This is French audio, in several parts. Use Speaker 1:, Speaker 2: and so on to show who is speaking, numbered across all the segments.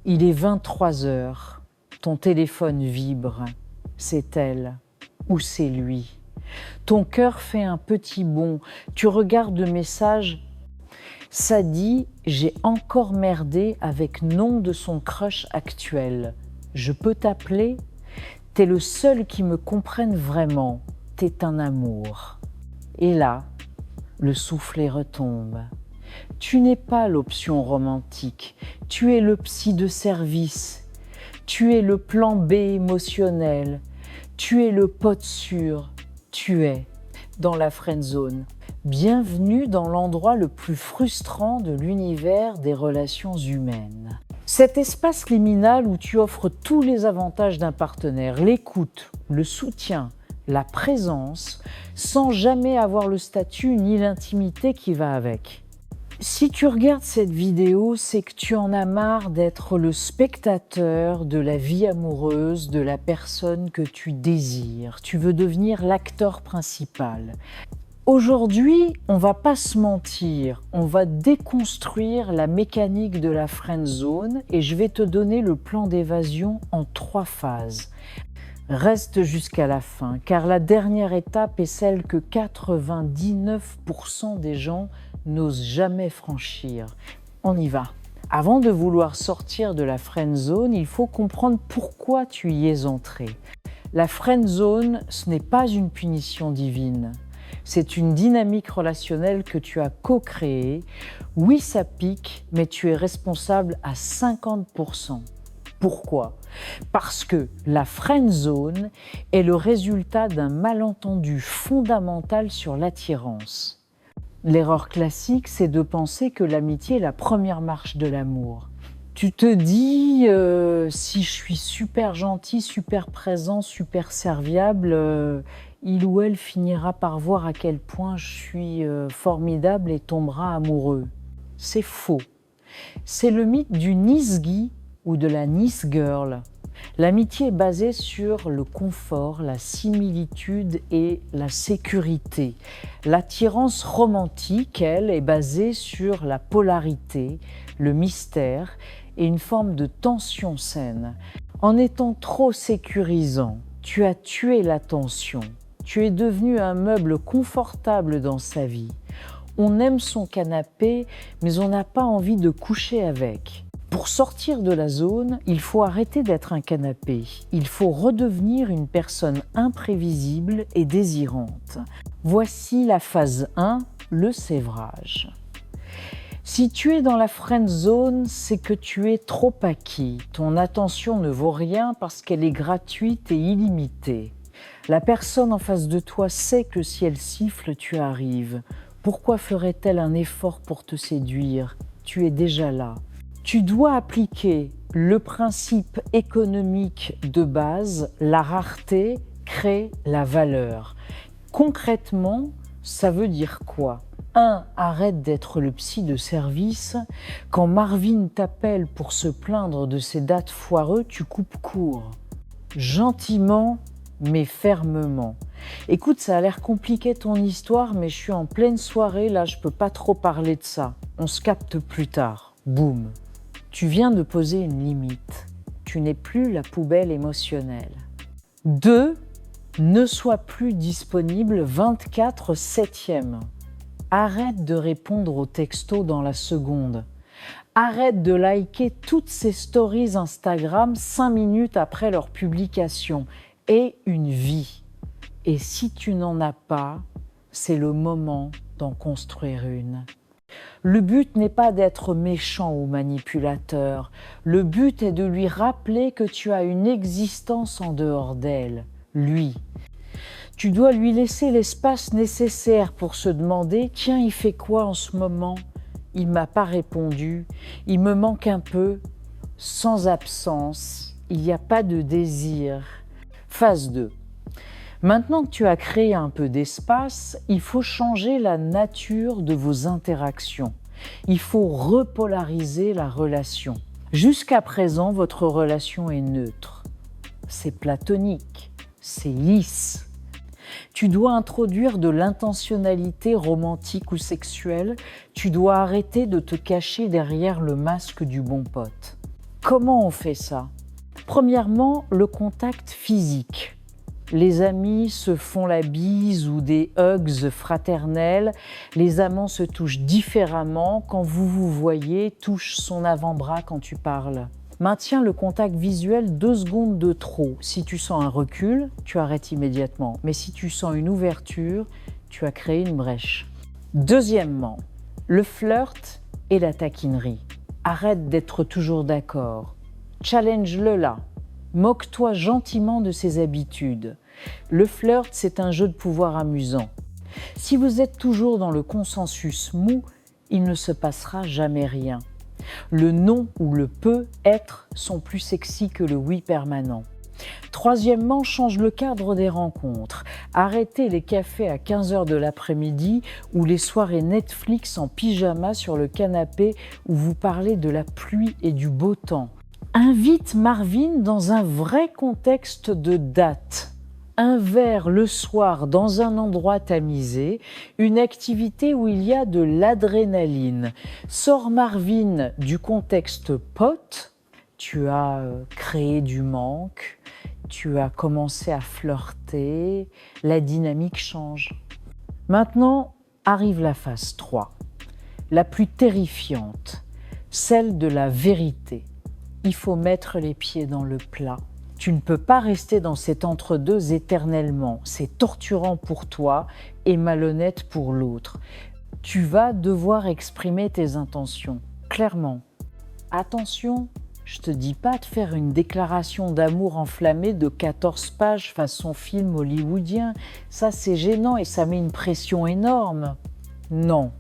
Speaker 1: Il est 23 heures. Ton téléphone vibre. C'est elle ou c'est lui. Ton cœur fait un petit bond. Tu regardes le message. Ça dit « J'ai encore merdé avec nom de son crush actuel. Je peux t'appeler ? T'es le seul qui me comprenne vraiment. T'es un amour. » Et là, le soufflet retombe. Tu n'es pas l'option romantique, tu es le psy de service, tu es le plan B émotionnel, tu es le pote sûr, tu es dans la friend zone. Bienvenue dans l'endroit le plus frustrant de l'univers des relations humaines. Cet espace liminal où tu offres tous les avantages d'un partenaire, l'écoute, le soutien, la présence, sans jamais avoir le statut ni l'intimité qui va avec. Si tu regardes cette vidéo, c'est que tu en as marre d'être le spectateur de la vie amoureuse de la personne que tu désires. Tu veux devenir l'acteur principal. Aujourd'hui, on va pas se mentir, on va déconstruire la mécanique de la friend zone et je vais te donner le plan d'évasion en 3 phases. Reste jusqu'à la fin, car la dernière étape est celle que 99% des gens n'osent jamais franchir. On y va. Avant de vouloir sortir de la friend zone, il faut comprendre pourquoi tu y es entré. La friend zone, ce n'est pas une punition divine. C'est une dynamique relationnelle que tu as co-créée. Oui, ça pique, mais tu es responsable à 50%. Pourquoi ? Parce que la friend zone est le résultat d'un malentendu fondamental sur l'attirance. L'erreur classique, c'est de penser que l'amitié est la première marche de l'amour. Tu te dis, si je suis super gentil, super présent, super serviable, il ou elle finira par voir à quel point je suis formidable et tombera amoureux. C'est faux. C'est le mythe du nice guy ou de la nice girl. L'amitié est basée sur le confort, la similitude et la sécurité. L'attirance romantique, elle, est basée sur la polarité, le mystère et une forme de tension saine. En étant trop sécurisant, tu as tué la tension. Tu es devenu un meuble confortable dans sa vie. On aime son canapé, mais on n'a pas envie de coucher avec. Pour sortir de la zone, il faut arrêter d'être un canapé. Il faut redevenir une personne imprévisible et désirante. Voici la phase 1, le sévrage. Si tu es dans la friend zone, c'est que tu es trop acquis. Ton attention ne vaut rien parce qu'elle est gratuite et illimitée. La personne en face de toi sait que si elle siffle, tu arrives. Pourquoi ferait-elle un effort pour te séduire ? Tu es déjà là. Tu dois appliquer le principe économique de base, la rareté crée la valeur. Concrètement, ça veut dire quoi ? 1. Arrête d'être le psy de service. Quand Marvin t'appelle pour se plaindre de ses dates foireux, tu coupes court. Gentiment, mais fermement. Écoute, ça a l'air compliqué ton histoire, mais je suis en pleine soirée, là je peux pas trop parler de ça. On se capte plus tard. Boum. Tu viens de poser une limite. Tu n'es plus la poubelle émotionnelle. 2. Ne sois plus disponible 24/7. Arrête de répondre aux textos dans la seconde. Arrête de liker toutes ces stories Instagram 5 minutes après leur publication. Aie une vie. Et si tu n'en as pas, c'est le moment d'en construire une. Le but n'est pas d'être méchant ou manipulateur. Le but est de lui rappeler que tu as une existence en dehors d'elle, lui. Tu dois lui laisser l'espace nécessaire pour se demander « Tiens, il fait quoi en ce moment ? Il ne m'a pas répondu. Il me manque un peu. » Sans absence, il n'y a pas de désir. Phase 2. Maintenant que tu as créé un peu d'espace, il faut changer la nature de vos interactions. Il faut repolariser la relation. Jusqu'à présent, votre relation est neutre. C'est platonique, c'est lisse. Tu dois introduire de l'intentionnalité romantique ou sexuelle. Tu dois arrêter de te cacher derrière le masque du bon pote. Comment on fait ça? Premièrement, le contact physique. Les amis se font la bise ou des hugs fraternels. Les amants se touchent différemment. Quand vous vous voyez, touche son avant-bras quand tu parles. Maintiens le contact visuel 2 secondes de trop. Si tu sens un recul, tu arrêtes immédiatement. Mais si tu sens une ouverture, tu as créé une brèche. Deuxièmement, le flirt et la taquinerie. Arrête d'être toujours d'accord. Challenge-le là. Moque-toi gentiment de ses habitudes. Le flirt, c'est un jeu de pouvoir amusant. Si vous êtes toujours dans le consensus mou, il ne se passera jamais rien. Le non ou le peut-être sont plus sexy que le oui permanent. Troisièmement, change le cadre des rencontres. Arrêtez les cafés à 15h de l'après-midi ou les soirées Netflix en pyjama sur le canapé où vous parlez de la pluie et du beau temps. Invite Marvin dans un vrai contexte de date. Un verre le soir dans un endroit tamisé, une activité où il y a de l'adrénaline. Sors Marvin du contexte pote, tu as créé du manque, tu as commencé à flirter, la dynamique change. Maintenant arrive la phase 3, la plus terrifiante, celle de la vérité. Il faut mettre les pieds dans le plat. Tu ne peux pas rester dans cet entre-deux éternellement. C'est torturant pour toi et malhonnête pour l'autre. Tu vas devoir exprimer tes intentions, clairement. Attention, je te dis pas de faire une déclaration d'amour enflammée de 14 pages façon film hollywoodien. Ça, c'est gênant et ça met une pression énorme. Non,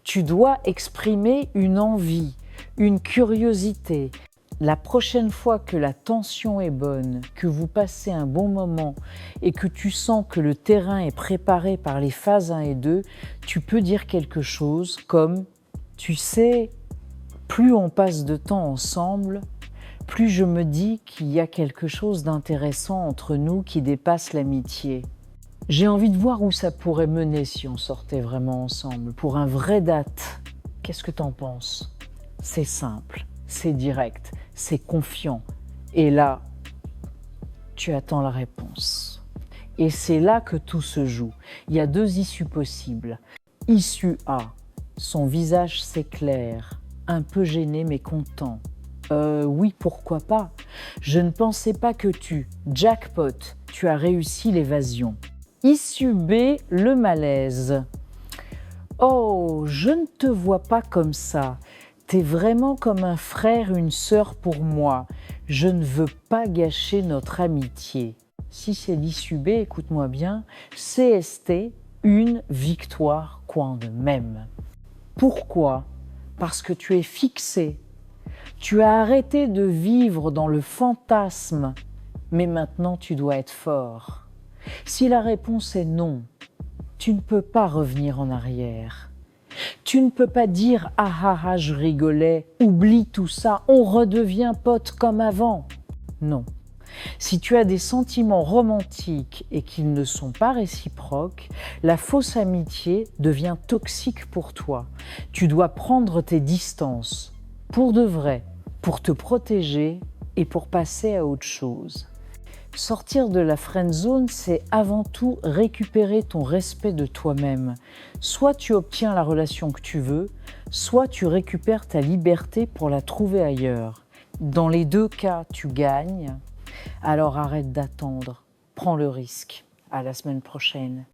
Speaker 1: tu dois exprimer une envie, une curiosité. La prochaine fois que la tension est bonne, que vous passez un bon moment et que tu sens que le terrain est préparé par les phases 1 et 2, tu peux dire quelque chose comme « Tu sais, plus on passe de temps ensemble, plus je me dis qu'il y a quelque chose d'intéressant entre nous qui dépasse l'amitié. J'ai envie de voir où ça pourrait mener si on sortait vraiment ensemble, pour un vrai date. Qu'est-ce que t'en penses ?» C'est simple, c'est direct, c'est confiant. Et là, tu attends la réponse. Et c'est là que tout se joue. Il y a 2 issues possibles. Issue A, son visage s'éclaire, un peu gêné mais content. Oui, pourquoi pas? Je ne pensais pas que jackpot, tu as réussi l'évasion. Issue B, le malaise. Oh, je ne te vois pas comme ça. T'es vraiment comme un frère, une sœur pour moi. Je ne veux pas gâcher notre amitié. Si c'est l'issue B, écoute-moi bien, CST, une victoire quand même. Pourquoi? Parce que tu es fixé. Tu as arrêté de vivre dans le fantasme, mais maintenant tu dois être fort. Si la réponse est non, tu ne peux pas revenir en arrière. Tu ne peux pas dire « Ah ah ah, je rigolais, oublie tout ça, on redevient potes comme avant ». Non. Si tu as des sentiments romantiques et qu'ils ne sont pas réciproques, la fausse amitié devient toxique pour toi. Tu dois prendre tes distances, pour de vrai, pour te protéger et pour passer à autre chose. Sortir de la friend zone, c'est avant tout récupérer ton respect de toi-même. Soit tu obtiens la relation que tu veux, soit tu récupères ta liberté pour la trouver ailleurs. Dans les 2 cas, tu gagnes. Alors arrête d'attendre, prends le risque. À la semaine prochaine.